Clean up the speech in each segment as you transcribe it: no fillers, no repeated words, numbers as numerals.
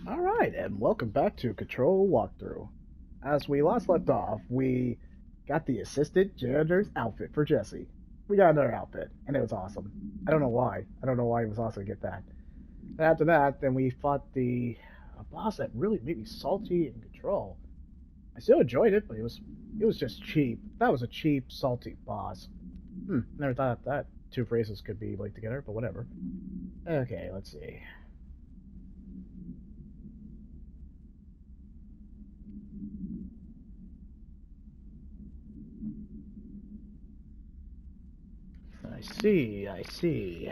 Alright, and welcome back to Control Walkthrough. As we last left off, we got the assistant janitor's outfit for Jesse. We got another outfit, and it was awesome. I don't know why. I don't know why it was awesome to get that. And after that, then we fought the boss that really made me salty and control. I still enjoyed it, but it was just cheap. That was a cheap, salty boss. Never thought that two phrases could be linked together, but whatever. Okay, let's see. I see.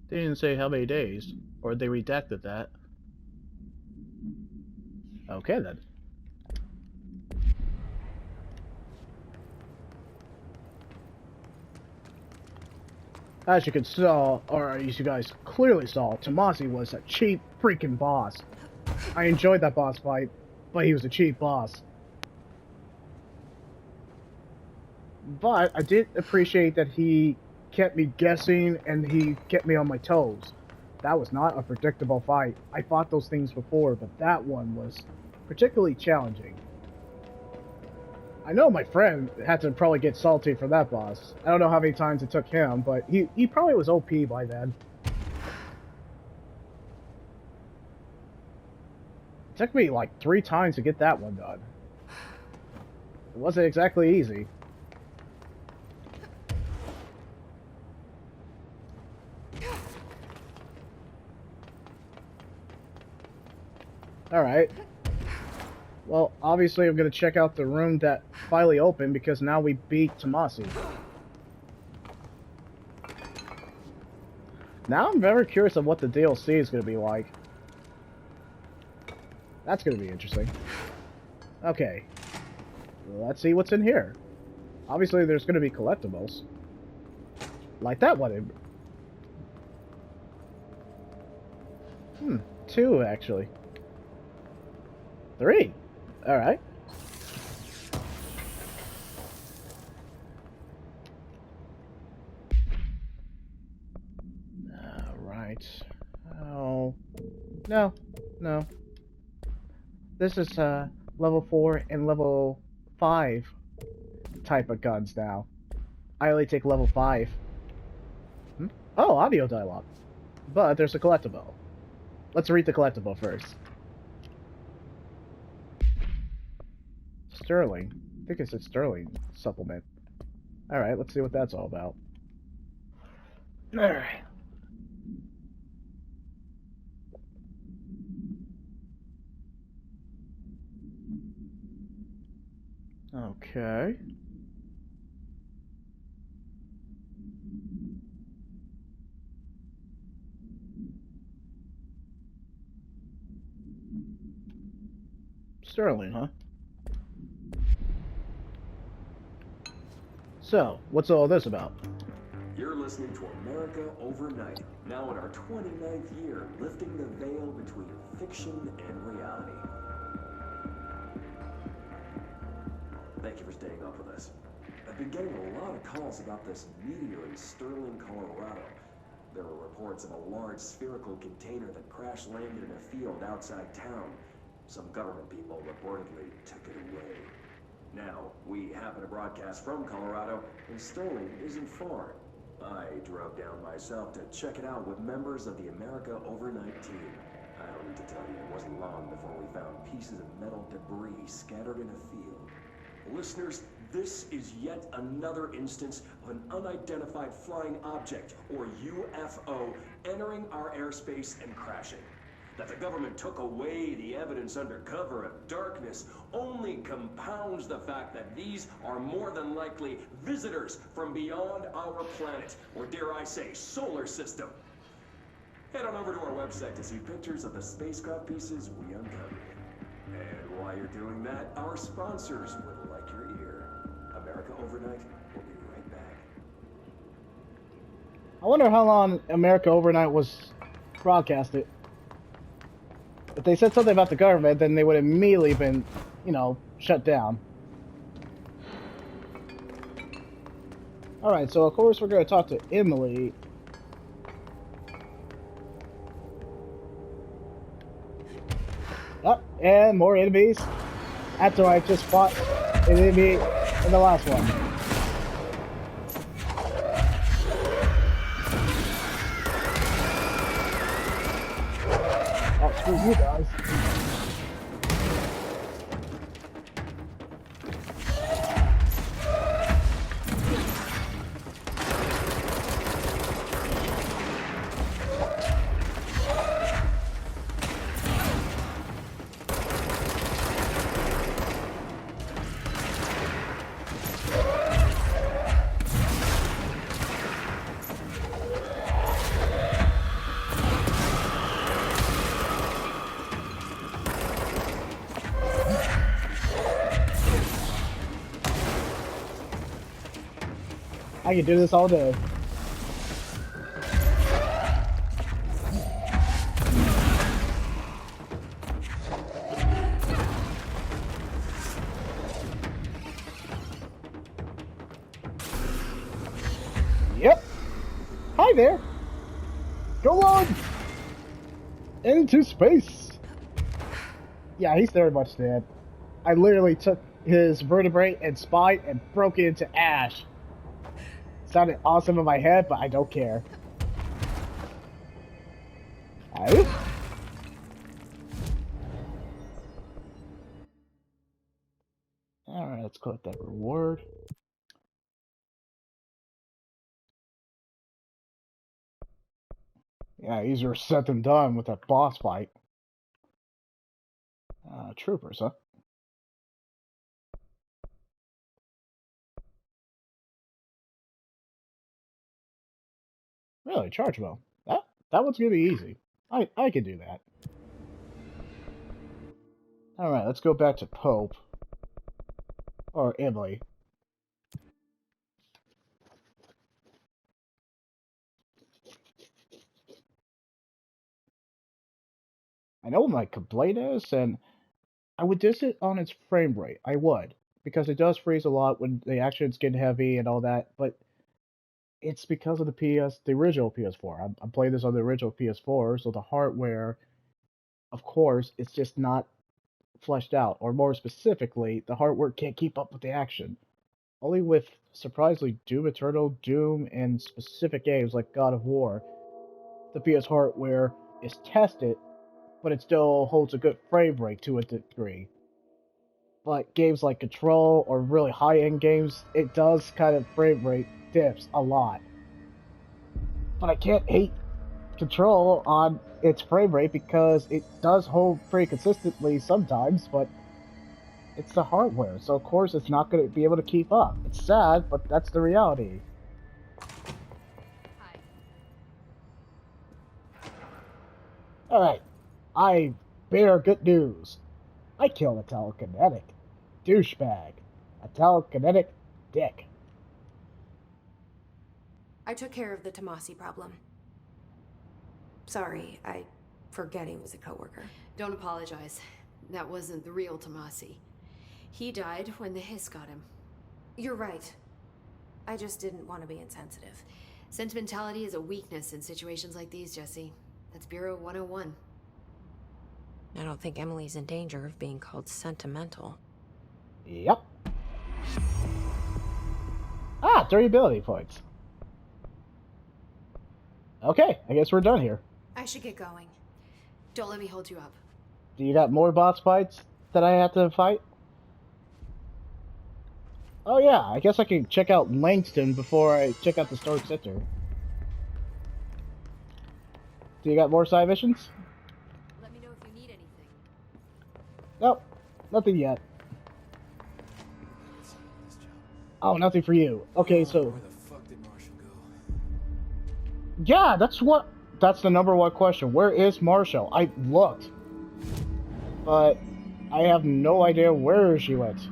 They didn't say how many days, or they redacted that. Okay then. As you can saw, or as you guys clearly saw, Tomasi was a cheap freaking boss. I enjoyed that boss fight, but he was a cheap boss. But I did appreciate that he kept me guessing and he kept me on my toes. That was not a predictable fight. I fought those things before, but that one was particularly challenging. I know my friend had to probably get salty for that boss. I don't know how many times it took him, but he probably was OP by then. It took me like 3 times to get that one done. It wasn't exactly easy. Alright. Well, obviously I'm going to check out the room that finally opened because now we beat Tomasi. Now I'm very curious of what the DLC is going to be like. That's going to be interesting. Okay. Let's see what's in here. Obviously there's going to be collectibles. Like that one. 2 actually. 3. Alright. Alright. Oh. No. No. This is, level 4 and level 5 type of guns now. I only take level 5. Oh, audio dialogue. But there's a collectible. Let's read the collectible first. Sterling. I think it's a Sterling supplement. Alright, let's see what that's all about. Alright. Okay. Sterling, huh? So, what's all this about? You're listening to America Overnight, now in our 29th year, lifting the veil between fiction and reality. Thank you for staying up with us. I've been getting a lot of calls about this meteor in Sterling, Colorado. There were reports of a large spherical container that crash landed in a field outside town. Some government people reportedly took it away. Now, we happen to broadcast from Colorado, and Sterling isn't far. I drove down myself to check it out with members of the America Overnight team. I don't need to tell you, it wasn't long before we found pieces of metal debris scattered in a field. Listeners, this is yet another instance of an unidentified flying object, or UFO, entering our airspace and crashing. That the government took away the evidence under cover of darkness only compounds the fact that these are more than likely visitors from beyond our planet, or dare I say, solar system. Head on over to our website to see pictures of the spacecraft pieces we uncovered. And while you're doing that, our sponsors would like your ear. America Overnight will be right back. I wonder how long America Overnight was broadcasted. If they said something about the government, then they would have immediately been, shut down. Alright, so of course we're going to talk to Emily. Oh, and more enemies. After I just fought an enemy in the last one. Oh, screw you guys. I can do this all day. Yep. Hi there. Go on. Into space. Yeah, he's very much dead. I literally took his vertebrae and spine and broke it into ash. Sounded awesome in my head, but I don't care. Alright, let's collect that reward. Yeah, easier said than done with that boss fight. Troopers, huh? Really, charge well. That one's gonna be easy. I can do that. Alright, let's go back to Pope. Or Emily. I know what my complaint is, and I would diss it on its frame rate. I would. Because it does freeze a lot when the action's getting heavy and all that, but it's because of the original PS4. I'm playing this on the original PS4, so the hardware, of course, it's just not fleshed out. Or more specifically, the hardware can't keep up with the action. Only with, surprisingly, Doom Eternal, Doom, and specific games like God of War, the PS hardware is tested, but it still holds a good frame rate to a degree. But games like Control or really high-end games, it does kind of frame rate dips a lot. But I can't hate Control on its frame rate because it does hold pretty consistently sometimes, but it's the hardware, so of course it's not going to be able to keep up. It's sad, but that's the reality. Hi. Alright, I bear good news. I killed a telekinetic douchebag. A telekinetic dick. I took care of the Tomasi problem. Sorry, I forget he was a coworker. Don't apologize. That wasn't the real Tomasi. He died when the hiss got him. You're right. I just didn't want to be insensitive. Sentimentality is a weakness in situations like these, Jesse. That's Bureau 101. I don't think Emily's in danger of being called sentimental. Yep. Durability points. Okay, I guess we're done here. I should get going. Don't let me hold you up. Do you got more boss fights that I have to fight? Oh yeah, I guess I can check out Langston before I check out the Stork Center. Do you got more side missions? Let me know if you need anything. Nope, nothing yet. Oh, nothing for you. Okay, so... Where the fuck did Marshall go? Yeah, that's the number one question. Where is Marshall? I looked. But I have no idea where she went.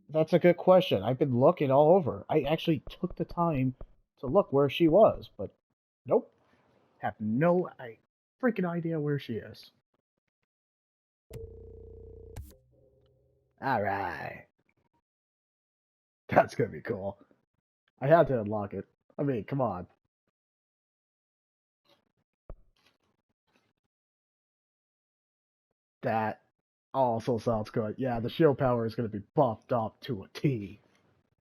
That's a good question. I've been looking all over. I actually took the time to look where she was, but nope. Have no freaking idea where she is. Alright. That's gonna be cool. I had to unlock it. I mean, come on. That also sounds good. Yeah, the shield power is gonna be buffed up to a T.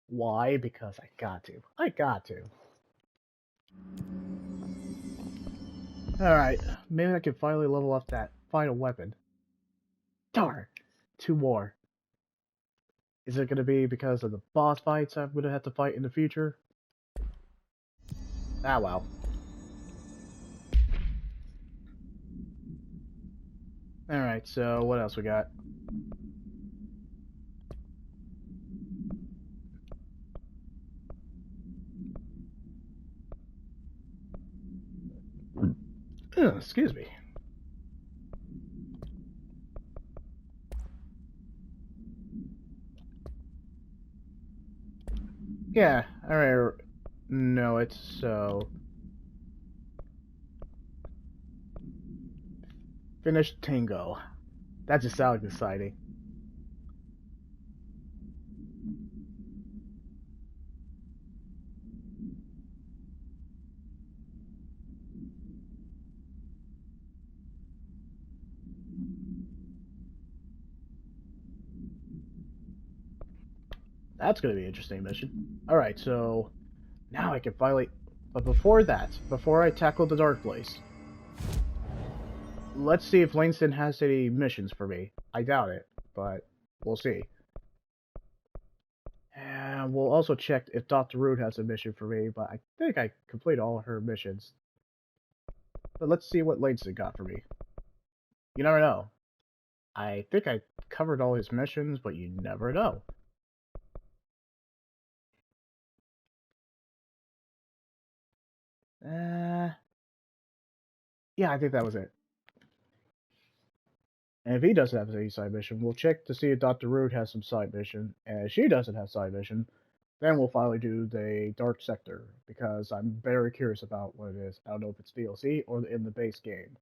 Why? Because I got to. I got to. Alright, maybe I can finally level up that final weapon. Darn! 2 more. Is it gonna be because of the boss fights I'm gonna have to fight in the future? Ah well. Alright, so what else we got? Excuse me. Yeah, alright. No, it's so. Finished Tango. That just sounds exciting. That's gonna be an interesting mission. Alright, so now I can finally. But before that, before I tackle the Dark Place, let's see if Langston has any missions for me. I doubt it, but we'll see. And we'll also check if Dr. Root has a mission for me, but I think I completed all of her missions. But let's see what Langston got for me. You never know. I think I covered all his missions, but you never know. Yeah, I think that was it. And if he doesn't have any side mission, we'll check to see if Dr. Root has some side mission. And if she doesn't have side mission, then we'll finally do the Dark Sector, because I'm very curious about what it is. I don't know if it's DLC or in the base game.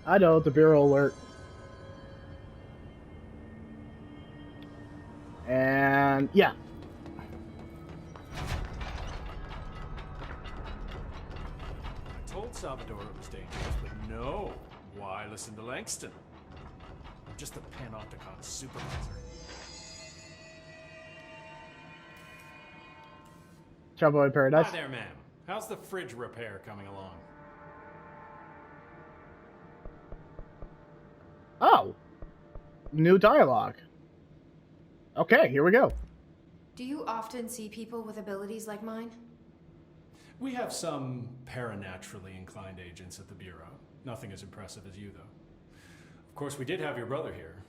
I know, the Bureau alert. And yeah. I told Salvador it was dangerous, but no. Why listen to Langston? I'm just a Panopticon supervisor. Trouble in Paradise. Hi there, ma'am. How's the fridge repair coming along? Oh! New dialogue. Okay, here we go. Do you often see people with abilities like mine? We have some paranaturally inclined agents at the Bureau. Nothing as impressive as you, though. Of course, we did have your brother here.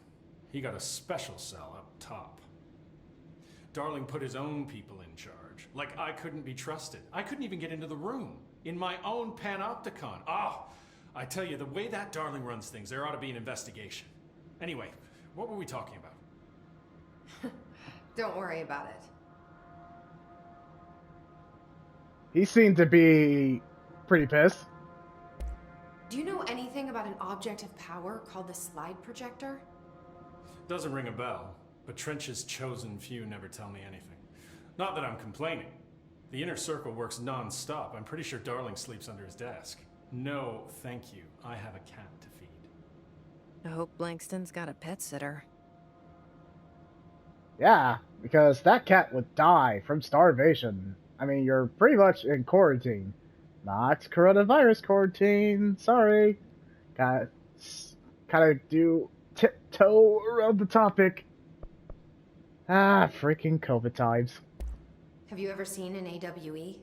He got a special cell up top. Darling put his own people in charge. Like I couldn't be trusted. I couldn't even get into the room. In my own Panopticon. Ah! I tell you, the way that Darling runs things, there ought to be an investigation. Anyway, what were we talking about? Don't worry about it. He seemed to be pretty pissed. Do you know anything about an object of power called the slide projector? Doesn't ring a bell, but Trench's chosen few never tell me anything. Not that I'm complaining. The inner circle works non-stop. I'm pretty sure Darling sleeps under his desk. No, thank you. I have a cat to feed. I hope Langston's got a pet sitter. Yeah, because that cat would die from starvation. I mean, you're pretty much in quarantine. Not coronavirus quarantine, sorry. Kind of do tiptoe around the topic. Ah, freaking COVID times. Have you ever seen an AWE?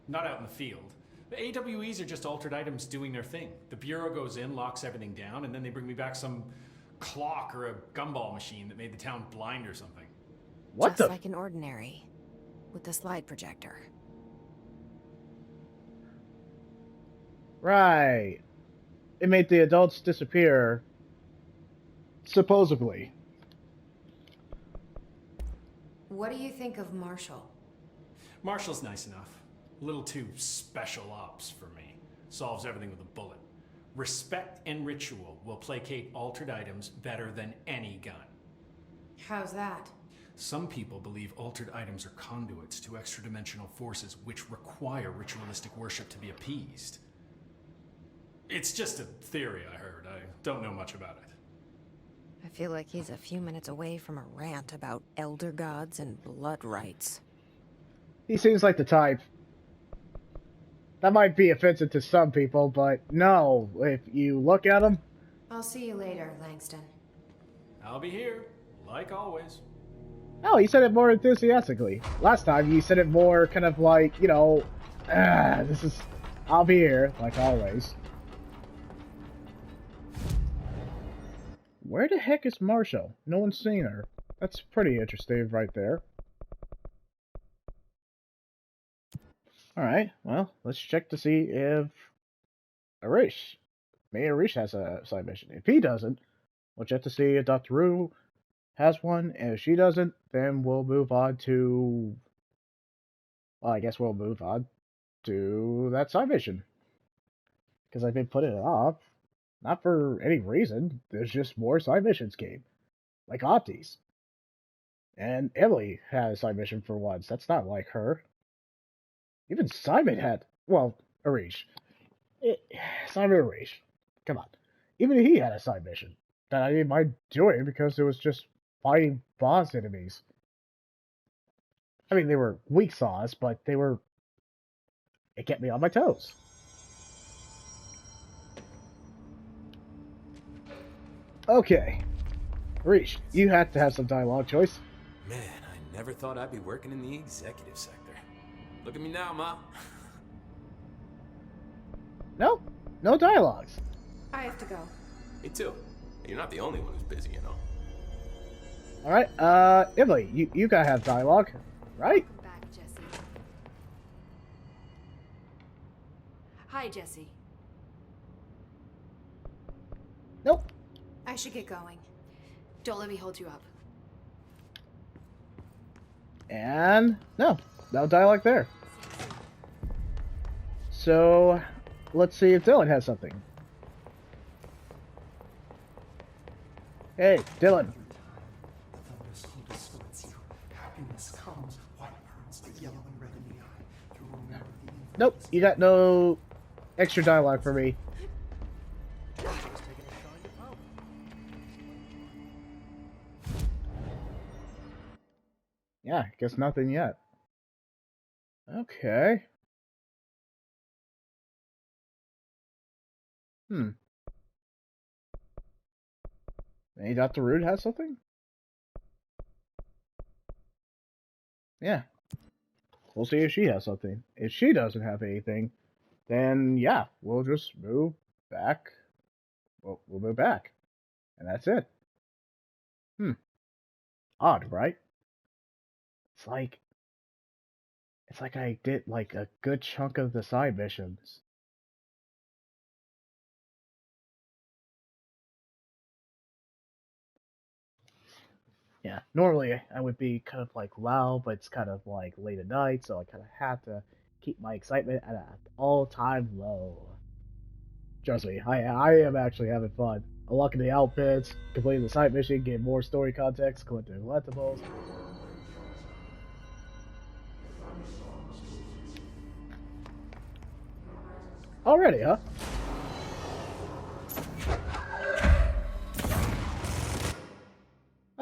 Not out in the field. The AWEs are just altered items doing their thing. The Bureau goes in, locks everything down, and then they bring me back some clock or a gumball machine that made the town blind or something. What Just the? like an ordinary, with the slide projector. Right. It made the adults disappear. Supposedly. What do you think of Marshall? Marshall's nice enough. A little too special ops for me. Solves everything with a bullet. Respect and ritual will placate altered items better than any gun. How's that? Some people believe altered items are conduits to extra-dimensional forces which require ritualistic worship to be appeased. It's just a theory I heard. I don't know much about it. I feel like he's a few minutes away from a rant about elder gods and blood rites. He seems like the type. That might be offensive to some people, but no, if you look at him... I'll see you later, Langston. I'll be here, like always. Oh, you said it more enthusiastically. Last time, you said it more kind of like, you know... this is... I'll be here, like always. Where the heck is Marshall? No one's seen her. That's pretty interesting right there. Alright, well, let's check to see if Arish has a side mission. If he doesn't, we'll check to see if Dr. Rue has one, and if she doesn't, then we'll move on to... Well, I guess we'll move on to that side mission. Because I've been putting it off. Not for any reason, there's just more side missions came. Like Auntie's. And Emily had a side mission for once, that's not like her. Even Simon had... Well, Arish. Simon Arish. Come on. Even he had a side mission that I didn't mind doing because it was just fighting boss enemies. I mean, they were weak sauce, but they were... It kept me on my toes. Okay. Arish, you had to have some dialogue choice. Man, I never thought I'd be working in the executive sector. Look at me now, Ma. No? No dialogues. I have to go. Me too. You're not the only one who's busy, you know. Alright, Emily, you gotta have dialogue, right? Welcome back, Jesse. Hi, Jesse. Nope. I should get going. Don't let me hold you up. And no dialogue there. So, let's see if Dylan has something. Hey, Dylan. Nope, you got no extra dialogue for me. Yeah, guess nothing yet. Okay. Maybe Dr. Rude has something? Yeah. We'll see if she has something. If she doesn't have anything, then yeah, we'll just move back. We'll move back. And that's it. Odd, right? It's like I did like a good chunk of the side missions. Yeah, normally I would be kind of like loud, but it's kind of like late at night, so I kind of have to keep my excitement at an all-time low. Trust me, I am actually having fun. Unlocking the outfits, completing the side mission, getting more story context, collecting collectibles. Already, huh?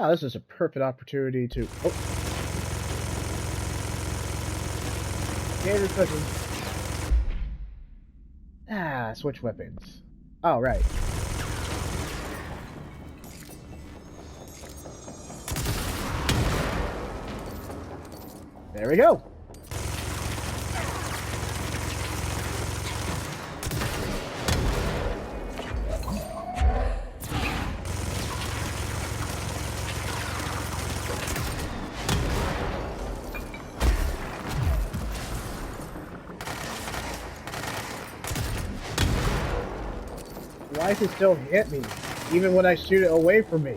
Oh, this is a perfect opportunity to... Oh. Standard cooking. Ah, switch weapons. Oh, right. There we go. Why does it still hit me, even when I shoot it away from me?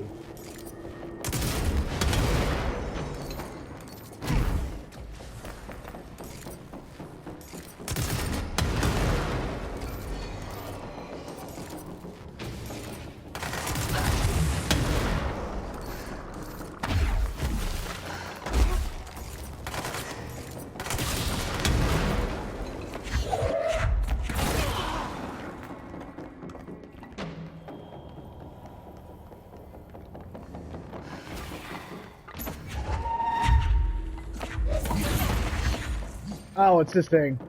Oh, it's this thing.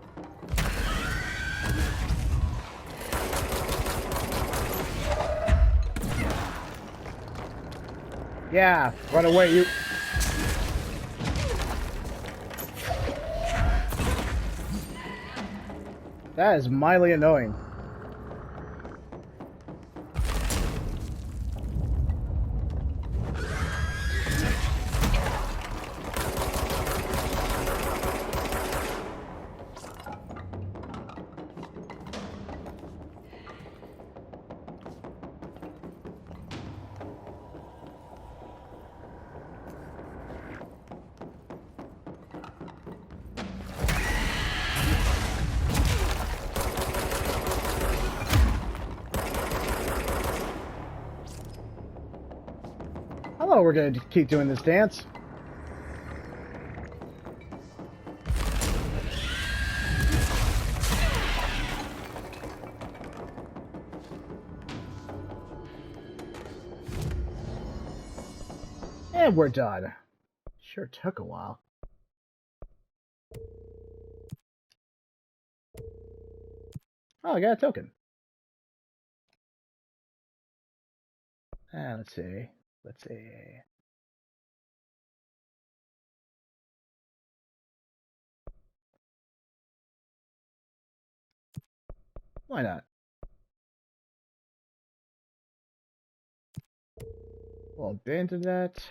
Yeah, run away, you. That is mildly annoying. Hello, we're gonna keep doing this dance. And we're done. Sure took a while. Oh, I got a token. Let's see. Let's see. Why not? We'll abandon that.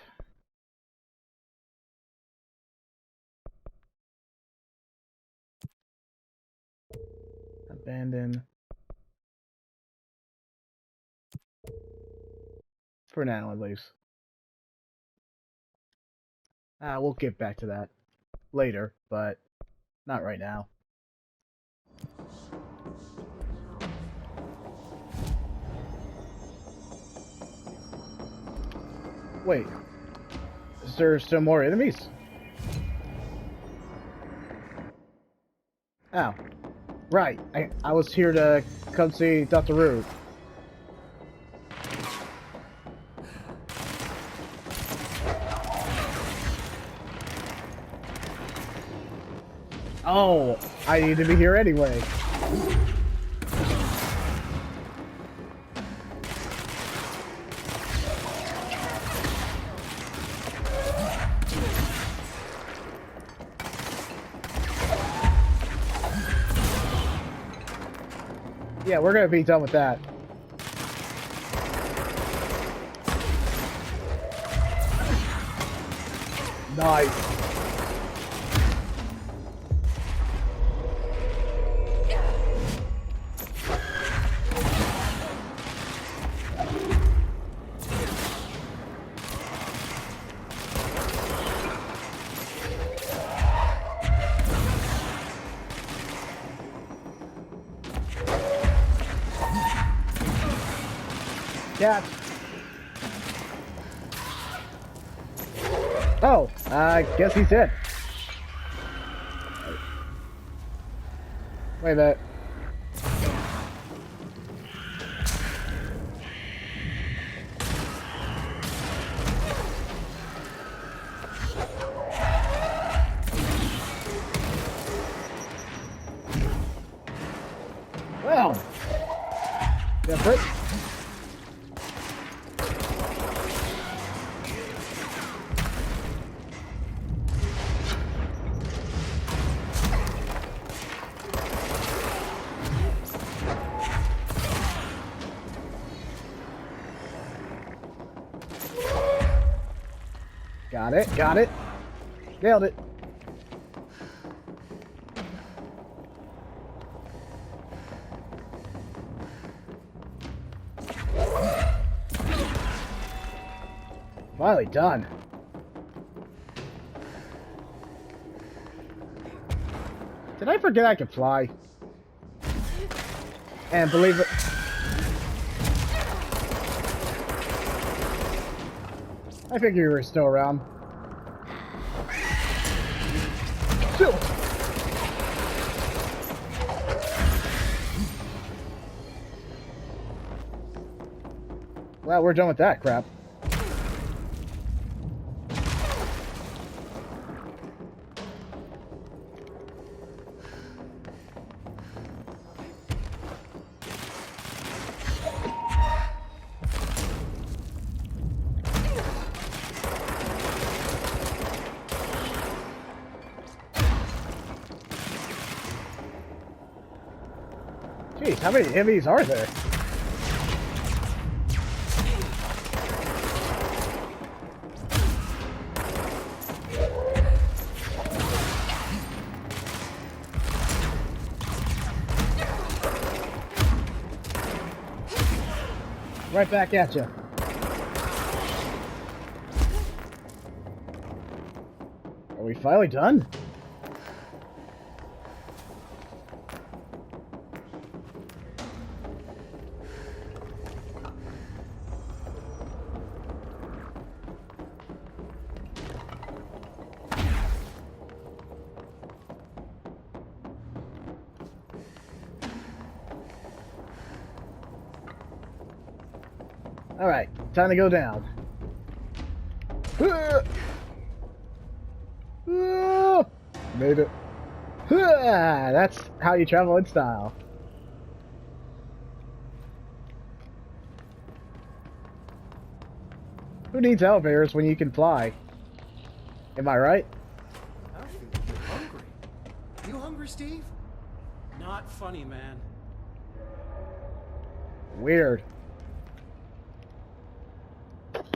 Abandon. For now, at least. We'll get back to that later, but not right now. Wait. Is there still more enemies? Oh. Right. I was here to come see Dr. Rude. Oh, I need to be here anyway. Yeah, we're gonna be done with that. Nice. Cat. Oh, I guess he's dead. Wait a minute. Well, that's it. Got it, got it. Nailed it. Finally done. Did I forget I could fly? And believe it... I figured you were still around. Shoot. Well, we're done with that crap. Jeez, how many enemies are there? Right back at you. Are we finally done? Alright, time to go down. Made it. That's how you travel in style. Who needs elevators when you can fly? Am I right? Alfie, you're hungry. You hungry, Steve? Not funny, man. Weird.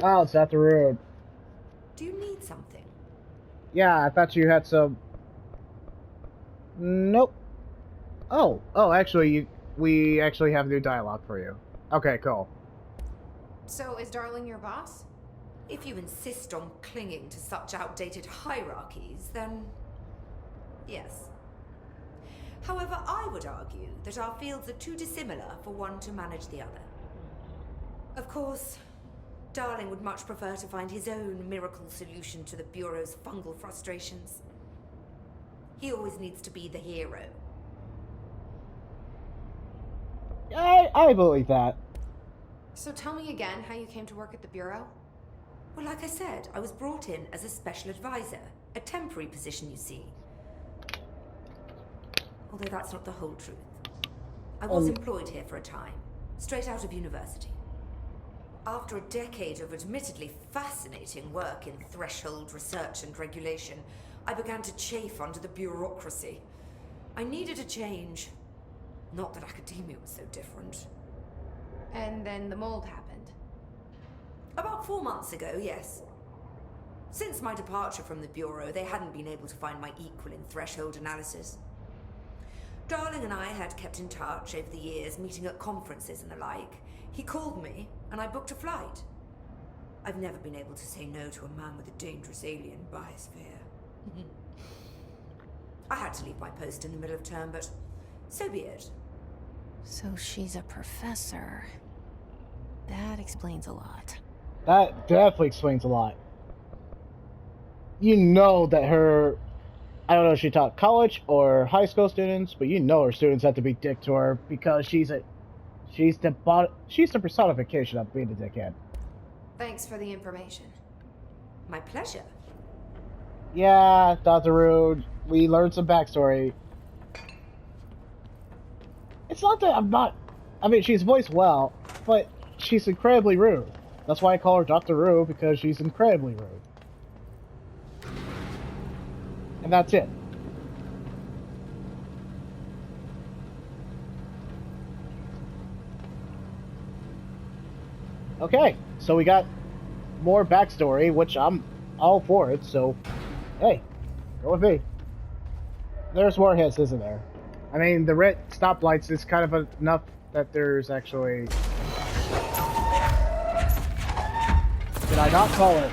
Oh, it's at the road. Do you need something? Yeah, I thought you had some... Nope. Oh, actually, we actually have new dialogue for you. Okay, cool. So, is Darling your boss? If you insist on clinging to such outdated hierarchies, then yes. However, I would argue that our fields are too dissimilar for one to manage the other. Of course, Darling would much prefer to find his own miracle solution to the Bureau's fungal frustrations. He always needs to be the hero. I believe that. So tell me again how you came to work at the Bureau? Well, like I said, I was brought in as a special advisor. A temporary position, you see. Although that's not the whole truth. I was employed here for a time, straight out of university. After a decade of admittedly fascinating work in threshold research and regulation, I began to chafe under the bureaucracy. I needed a change. Not that academia was so different. And then the mold happened. About 4 months ago, yes. Since my departure from the Bureau, they hadn't been able to find my equal in threshold analysis. Darling and I had kept in touch over the years, meeting at conferences and the like. He called me, and I booked a flight. I've never been able to say no to a man with a dangerous alien biosphere. I had to leave my post in the middle of term, but so be it. So she's a professor. That explains a lot. That definitely explains a lot. You know that her... I don't know if she taught college or high school students, but you know her students have to be dick to her because she's the personification of being a dickhead. Thanks for the information. My pleasure. Yeah, Dr. Rude, we learned some backstory. It's not that I'm not... I mean, she's voiced well, but she's incredibly rude. That's why I call her Dr. Rude, because she's incredibly rude. And that's it. Okay, so we got more backstory, which I'm all for it, so hey, go with me. There's warheads, isn't there? I mean, the red stoplights is kind of enough that there's actually... Did I not call it?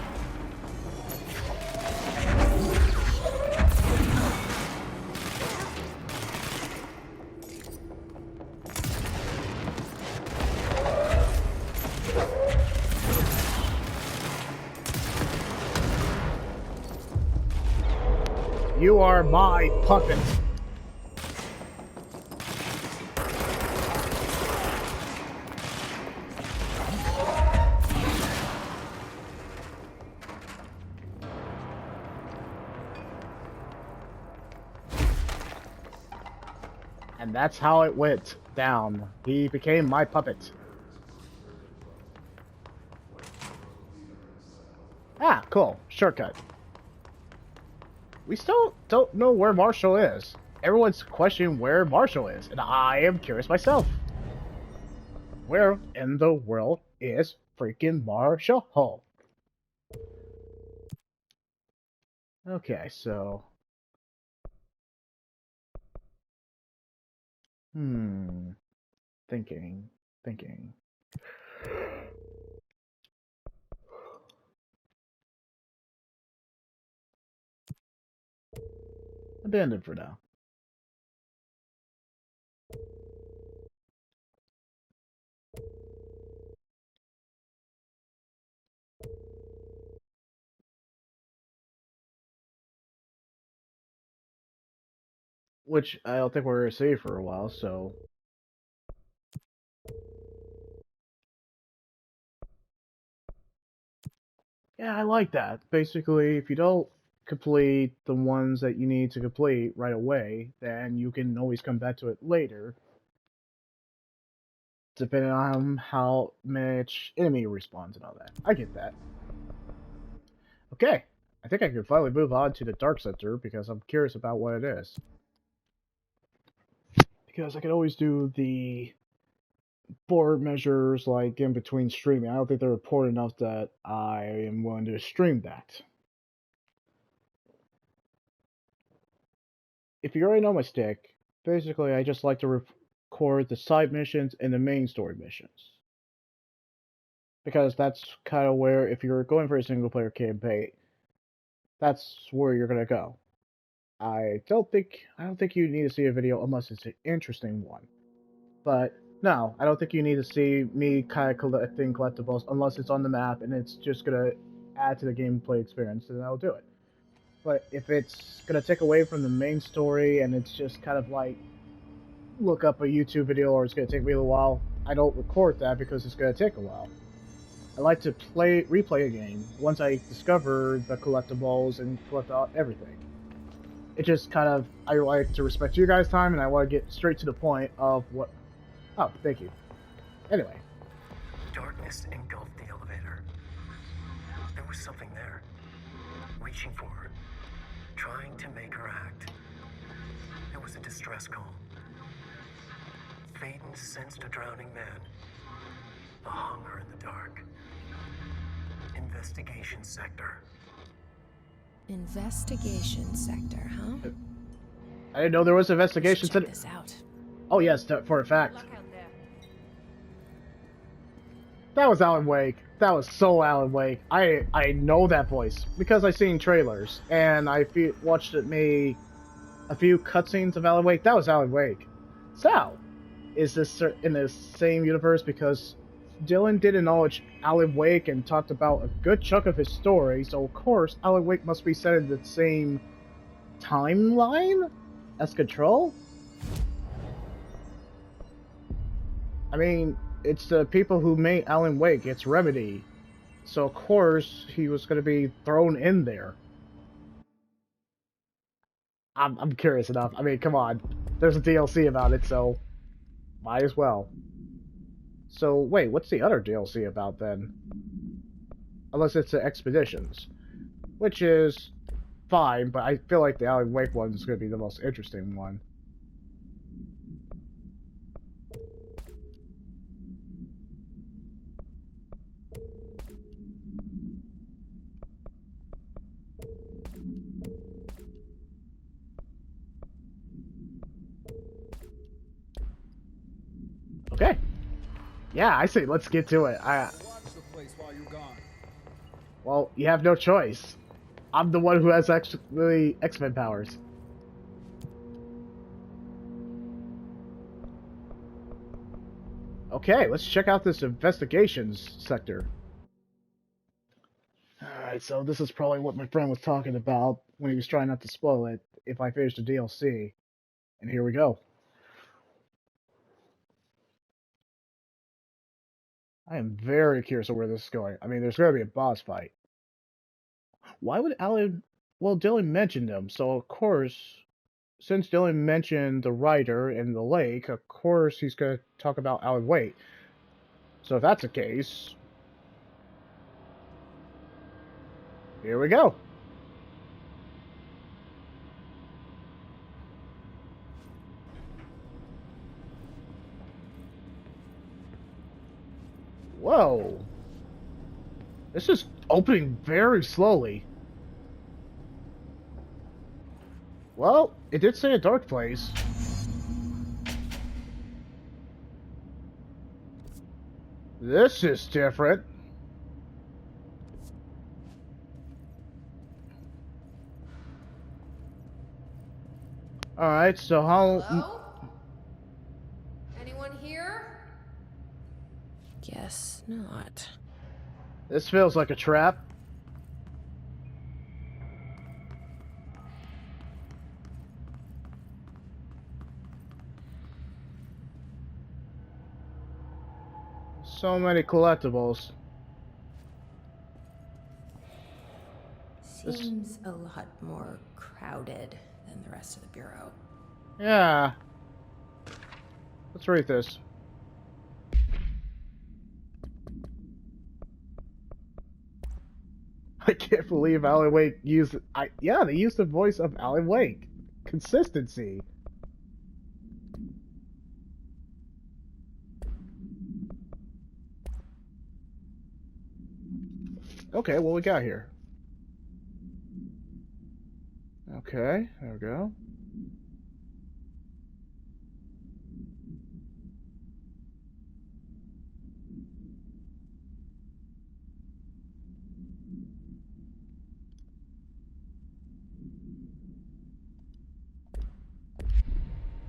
You are my puppet. And that's how it went down. He became my puppet. Ah, cool. Shortcut. We still don't know where Marshall is. Everyone's questioning where Marshall is, and I am curious myself. Where in the world is freaking Marshall? Okay, so... Thinking. Abandoned for now. Which I don't think we're going to see for a while, so... Yeah, I like that. Basically, if you don't complete the ones that you need to complete right away, then you can always come back to it later, depending on how much enemy respawns and all that. I get that. Okay, I think I can finally move on to the Dark Center, because I'm curious about what it is. Because I can always do the board measures, like, in between streaming. I don't think they're important enough that I am willing to stream that. If you already know my stick, basically I just like to record the side missions and the main story missions. Because that's kind of where, if you're going for a single player campaign, that's where you're gonna go. I don't think you need to see a video unless it's an interesting one. But no, I don't think you need to see me kind of collecting collectibles unless it's on the map and it's just gonna add to the gameplay experience, then I'll do it. But if it's gonna take away from the main story and it's just kind of like look up a YouTube video or it's gonna take me a little while, I don't record that because it's gonna take a while. I like to replay a game once I discover the collectibles and collect everything. It just kind of, I like to respect your guys' time and I want to get straight to the point of what... Oh, thank you. Anyway. Darkness engulfed the elevator. There was something there, reaching for her, trying to make her act. It was a distress call. Phaeton sensed a drowning man, a hunger in the dark. Investigation sector. Investigation sector, huh? I didn't know there was investigation Check this out. Oh yes, for a fact. That was Alan Wake. That was so Alan Wake. I know that voice because I've seen trailers and I watched a few cutscenes of Alan Wake. That was Alan Wake. So, is this in the same universe? Because Dylan did acknowledge Alan Wake and talked about a good chunk of his story, so of course Alan Wake must be set in the same timeline as Control? I mean, it's the people who made Alan Wake, it's Remedy, so of course he was going to be thrown in there. I'm curious enough. I mean, come on. There's a DLC about it, so might as well. So, wait, what's the other DLC about then? Unless it's the Expeditions. Which is fine, but I feel like the Alan Wake one is going to be the most interesting one. Okay. Yeah, I say let's get to it. Watch the place while you're gone. Well, you have no choice. I'm the one who has actually X-Men powers. Okay, let's check out this investigations sector. Alright, so this is probably what my friend was talking about when he was trying not to spoil it if I finish the DLC. And here we go. I am very curious of where this is going. I mean, there's going to be a boss fight. Why would Alan... Well, Dylan mentioned him, so of course, since Dylan mentioned the writer in the lake, of course he's going to talk about Alan Wake. So if that's the case... Here we go. Whoa. This is opening very slowly. Well, it did say a dark place. This is different. Alright, so how... Hello? Anyone here? Guess not. This feels like a trap. So many collectibles. Seems a lot more crowded than the rest of the Bureau. Yeah. Let's read this. I can't believe Alan Wake used... yeah, they used the voice of Alan Wake. Consistency. Okay, what we got here? Okay, there we go.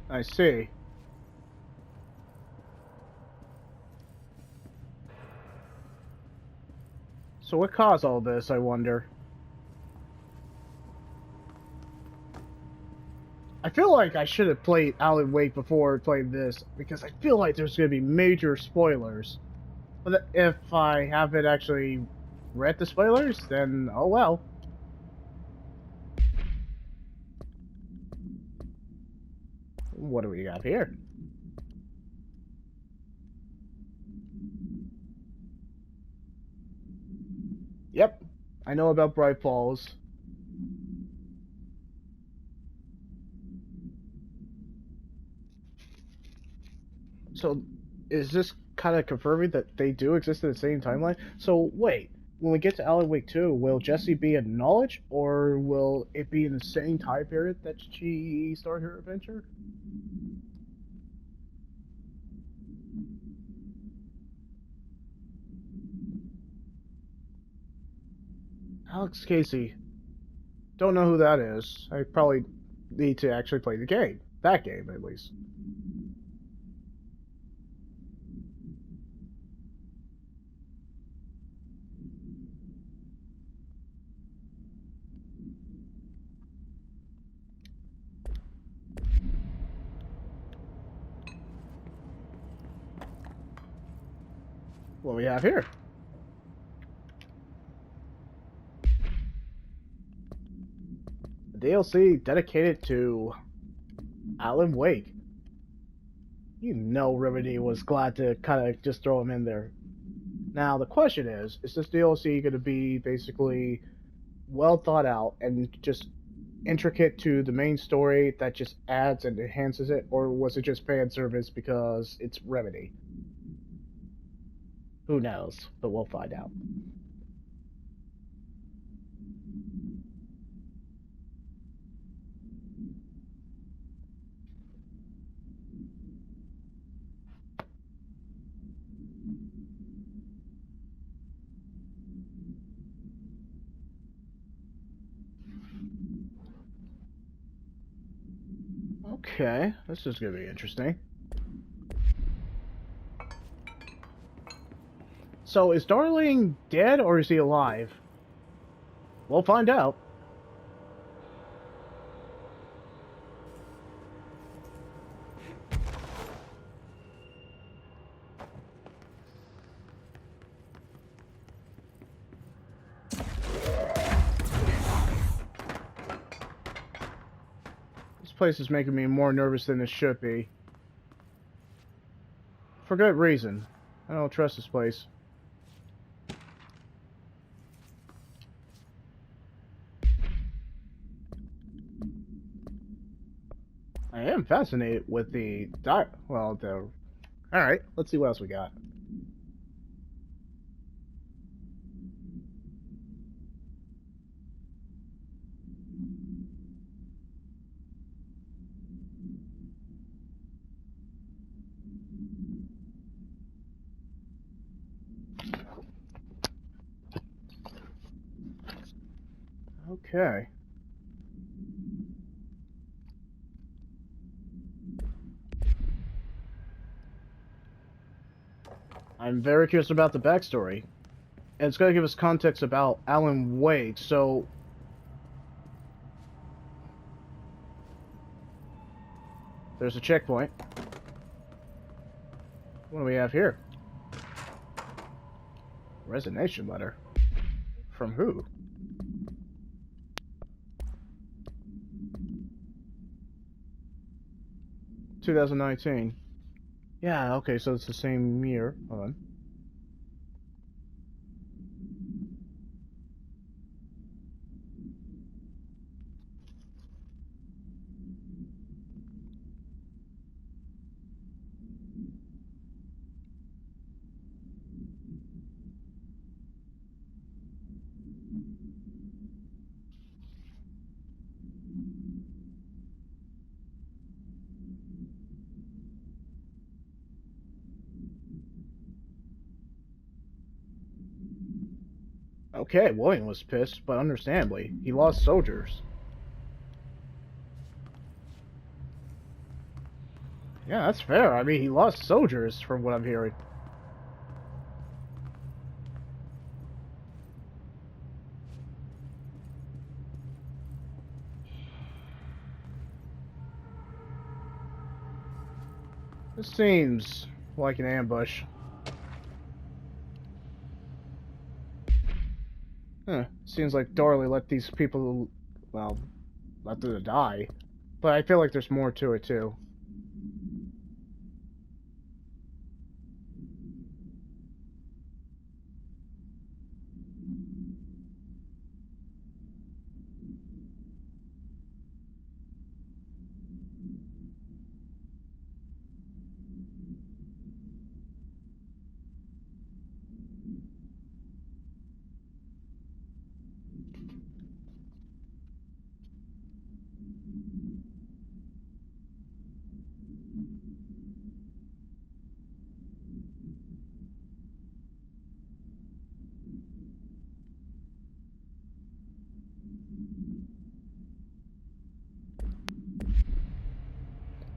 I see. So what caused all this, I wonder? I feel like I should have played Alan Wake before playing this, because I feel like there's going to be major spoilers. But if I haven't actually read the spoilers, then oh well. What do we got here? Yep, I know about Bright Falls. So, is this kind of confirming that they do exist in the same timeline? So, wait, when we get to Alan Wake 2, will Jessie be in Knowledge, or will it be in the same time period that she started her adventure? Alex Casey. Don't know who that is. I probably need to actually play the game. That game, at least. What we have here? A DLC dedicated to Alan Wake. You know Remedy was glad to kind of just throw him in there. Now, the question is this DLC going to be basically well thought out and just intricate to the main story that just adds and enhances it, or was it just fan service because it's Remedy? Who knows, but we'll find out. Okay, this is gonna be interesting. So, is Darling dead or is he alive? We'll find out. This place is making me more nervous than it should be. For good reason. I don't trust this place. I am fascinated with the Alright, let's see what else we got. Okay. I'm very curious about the backstory. And it's going to give us context about Alan Wake, so... There's a checkpoint. What do we have here? Resignation letter. From who? "2019. Yeah, okay, so it's the same year. Hold on. Okay, William was pissed, but understandably. He lost soldiers. Yeah, that's fair. I mean, he lost soldiers, from what I'm hearing. This seems like an ambush. Huh. Seems like Darley let these people, well, let them die. But I feel like there's more to it, too.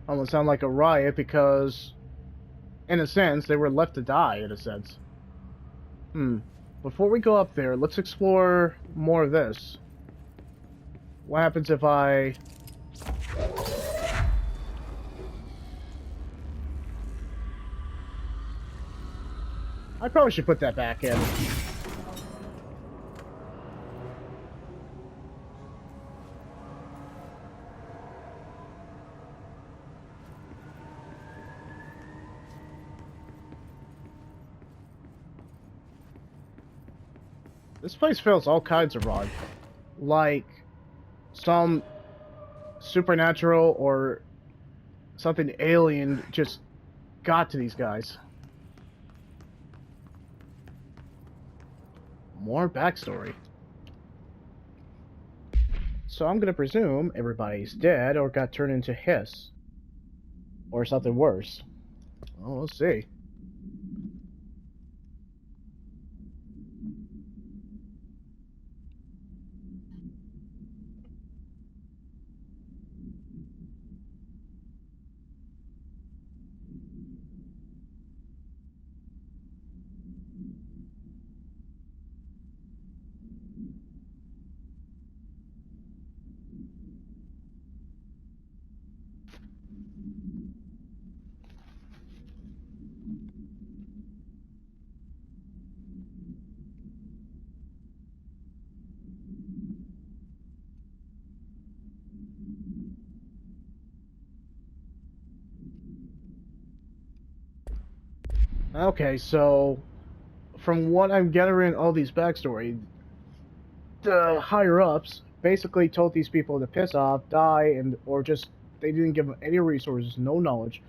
Almost sound like a riot because, in a sense, they were left to die, in a sense. Before we go up there, let's explore more of this. What happens if I... I probably should put that back in. This place feels all kinds of wrong. Like some supernatural or something alien just got to these guys. More backstory. So I'm gonna presume everybody's dead or got turned into hiss. Or something worse. Well, we'll see. Okay, so from what I'm gathering all these backstory, the higher ups basically told these people to piss off, die, and or just they didn't give them any resources, no knowledge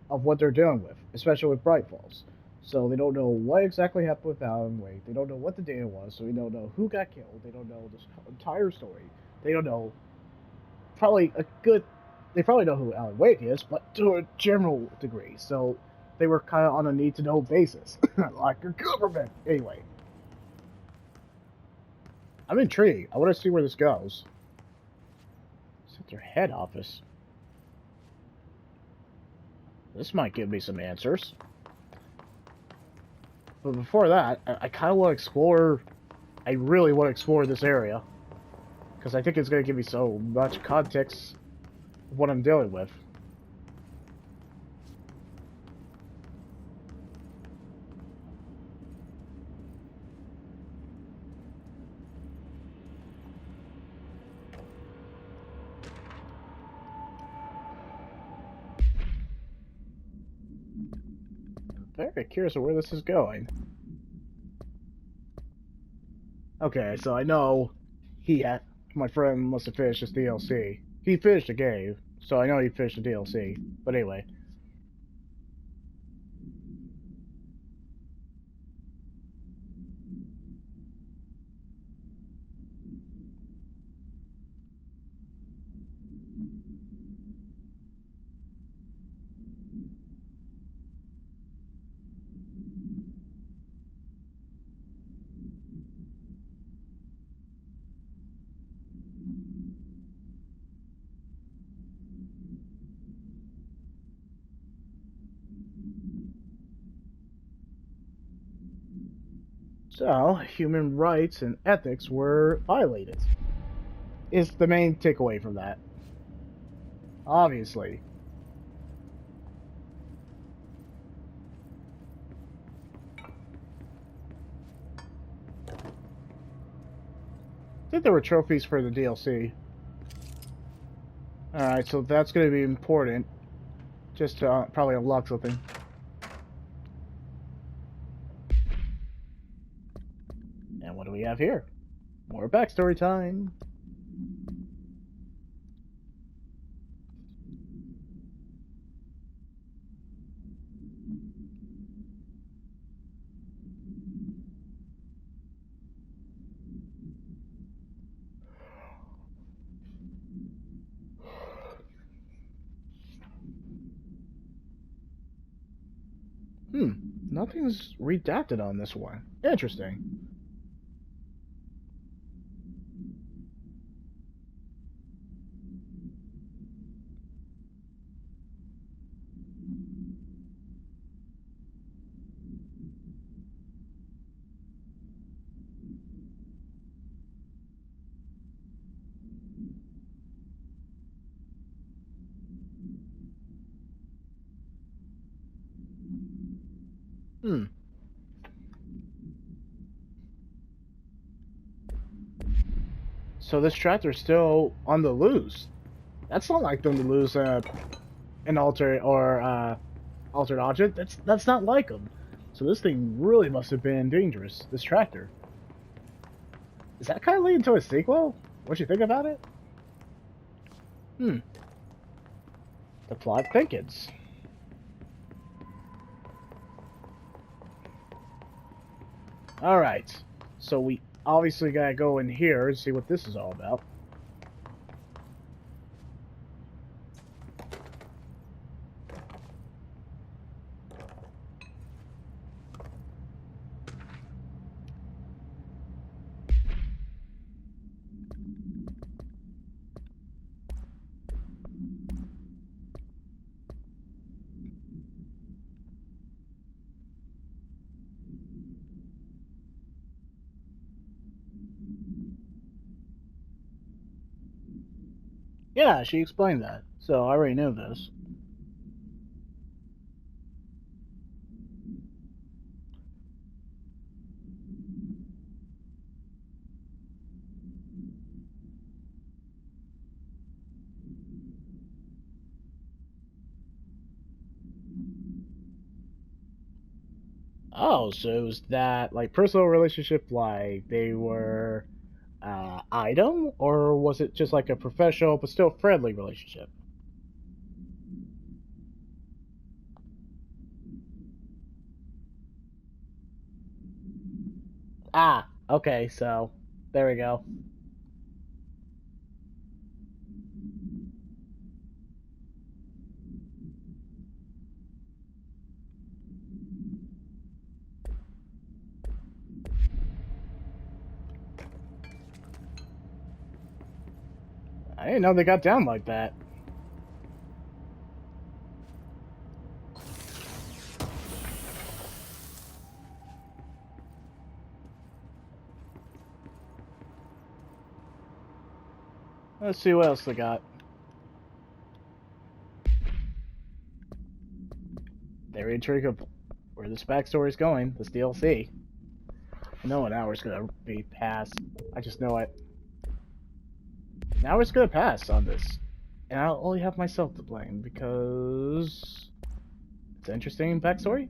of what they're dealing with, especially with Bright Falls. So they don't know what exactly happened with Alan Wake. They don't know what the data was, so we don't know who got killed. They don't know this entire story. They don't know probably a good. They probably know who Alan Wake is, but to a general degree. So they were kind of on a need-to-know basis, like a government. Anyway, I'm intrigued. I want to see where this goes. It's at their head office. This might give me some answers. But before that, I kind of want to explore... I really want to explore this area. Because I think it's going to give me so much context of what I'm dealing with. Very curious of where this is going. Okay, so I know my friend must have finished his DLC. He finished the game, so I know he finished the DLC. But anyway. So, human rights and ethics were violated. Is the main takeaway from that. Obviously. I think there were trophies for the DLC. Alright, so that's going to be important. Just to probably unlock something. And what do we have here? More backstory time. Nothing's redacted on this one. Interesting. So this tractor's still on the loose. That's not like them to lose an altered or altered object. That's not like them. So this thing really must have been dangerous. This tractor. Is that kind of leading to a sequel? What you think about it? The plot thickens. Alright. So we obviously gotta go in here and see what this is all about. Yeah, she explained that, so I already knew this. Oh, so it was that like personal relationship, like they were item, or was it just like a professional but still friendly relationship? Ah, okay, so there we go. I didn't know they got down like that. Let's see what else they got. Very intrigued of where this backstory is going, this DLC. I know an hour's gonna be passed. I just know it. An hour's gonna pass on this. And I'll only have myself to blame because it's an interesting backstory.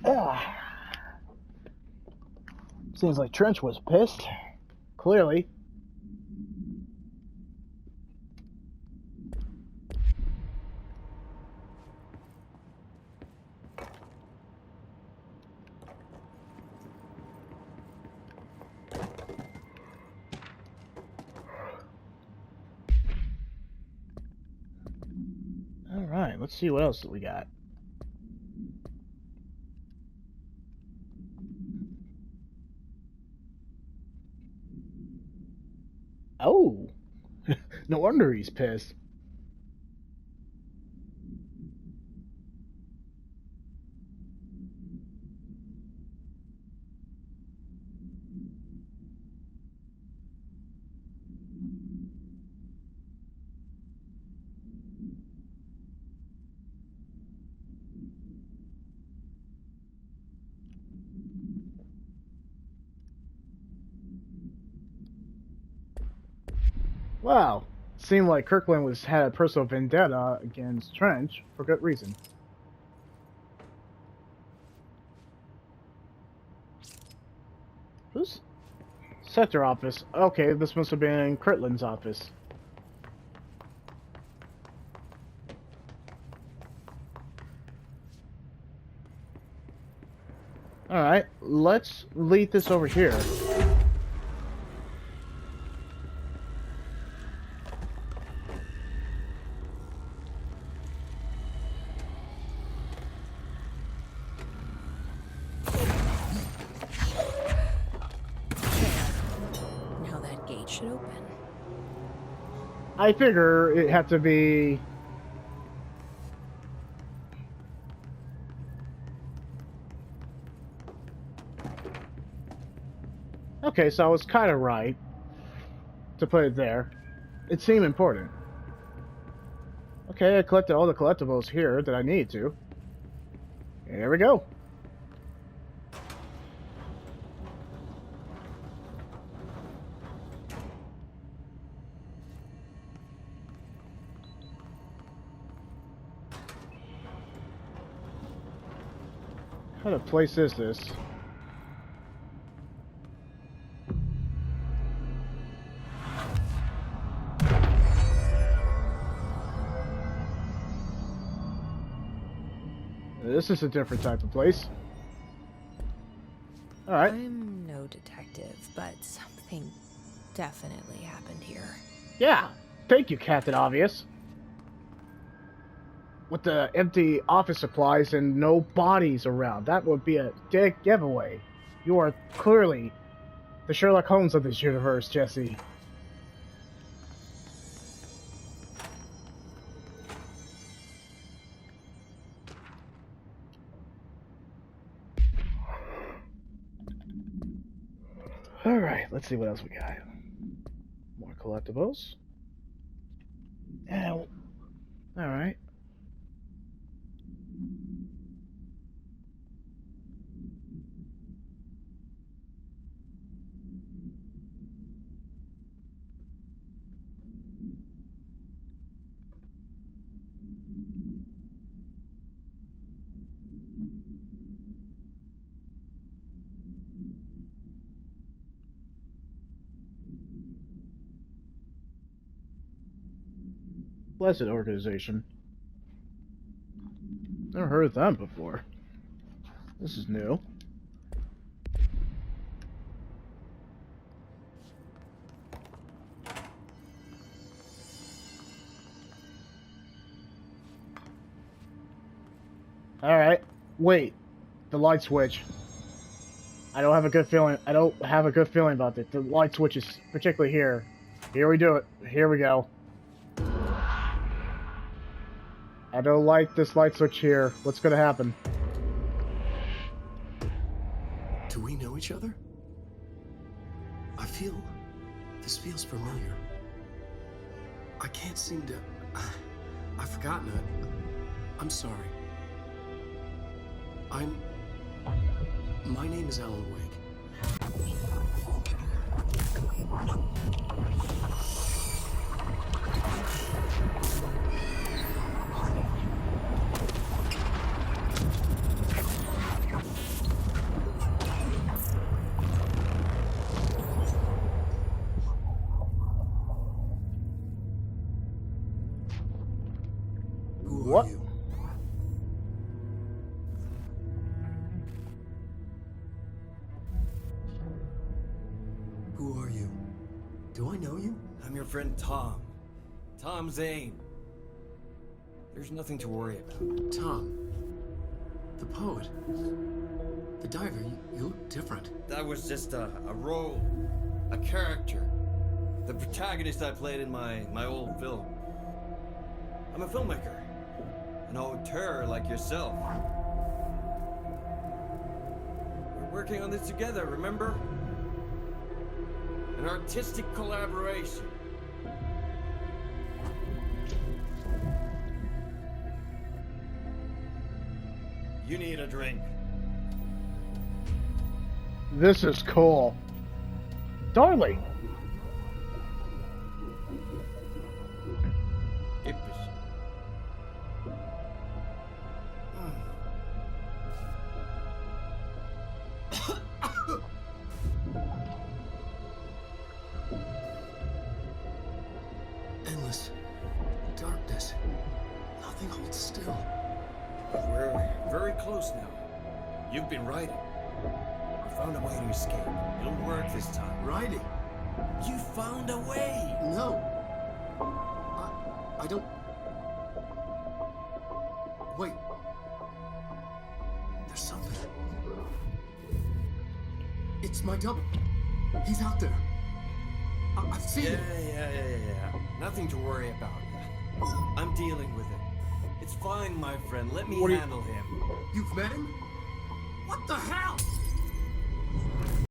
Ah. Seems like Trench was pissed. Clearly. Alright, let's see what else we got. Oh! No wonder he's pissed. Wow. Seemed like Kirkland had a personal vendetta against Trench for good reason. Who's Sector office? Okay, this must have been Kirkland's office. Alright, let's lead this over here. Now that gate should open. I figure it had to be... Okay, so I was kind of right to put it there. It seemed important. Okay, I collected all the collectibles here that I needed to. Here we go. How to place is this? This is a different type of place. Alright. I'm no detective, but something definitely happened here. Yeah. Thank you, Captain Obvious. with the empty office supplies and no bodies around. That would be a dead giveaway. You are clearly the Sherlock Holmes of this universe, Jesse. Alright, let's see what else we got. More collectibles. And, alright. Blessed organization. Never heard of them before. This is new. Alright. Wait. The light switch. I don't have a good feeling. I don't have a good feeling about it. The light switch is particularly here. Here we do it. Here we go. I don't like this light switch here. What's gonna happen? Do we know each other? This feels familiar. I can't seem to... I've forgotten it. I'm sorry. My name is Alan Wake. What? Who are you? Do I know you? I'm your friend Tom. Tom Zane. There's nothing to worry about. Tom. The poet. The diver. You look different. That was just a role. A character. The protagonist I played in my old film. I'm a filmmaker. An auteur like yourself. We're working on this together, remember? An artistic collaboration. You need a drink. This is cool. Darling. Endless darkness. Nothing holds still. But we're very close now. You've been writing. I found a way to escape. It'll work this time. Writing? You found a way! No. I don't... Wait. There's something. It's my double. He's out there. I've seen him. Yeah. Nothing to worry about. I'm dealing with it. It's fine, my friend. Let me handle him. You've met him? What the hell?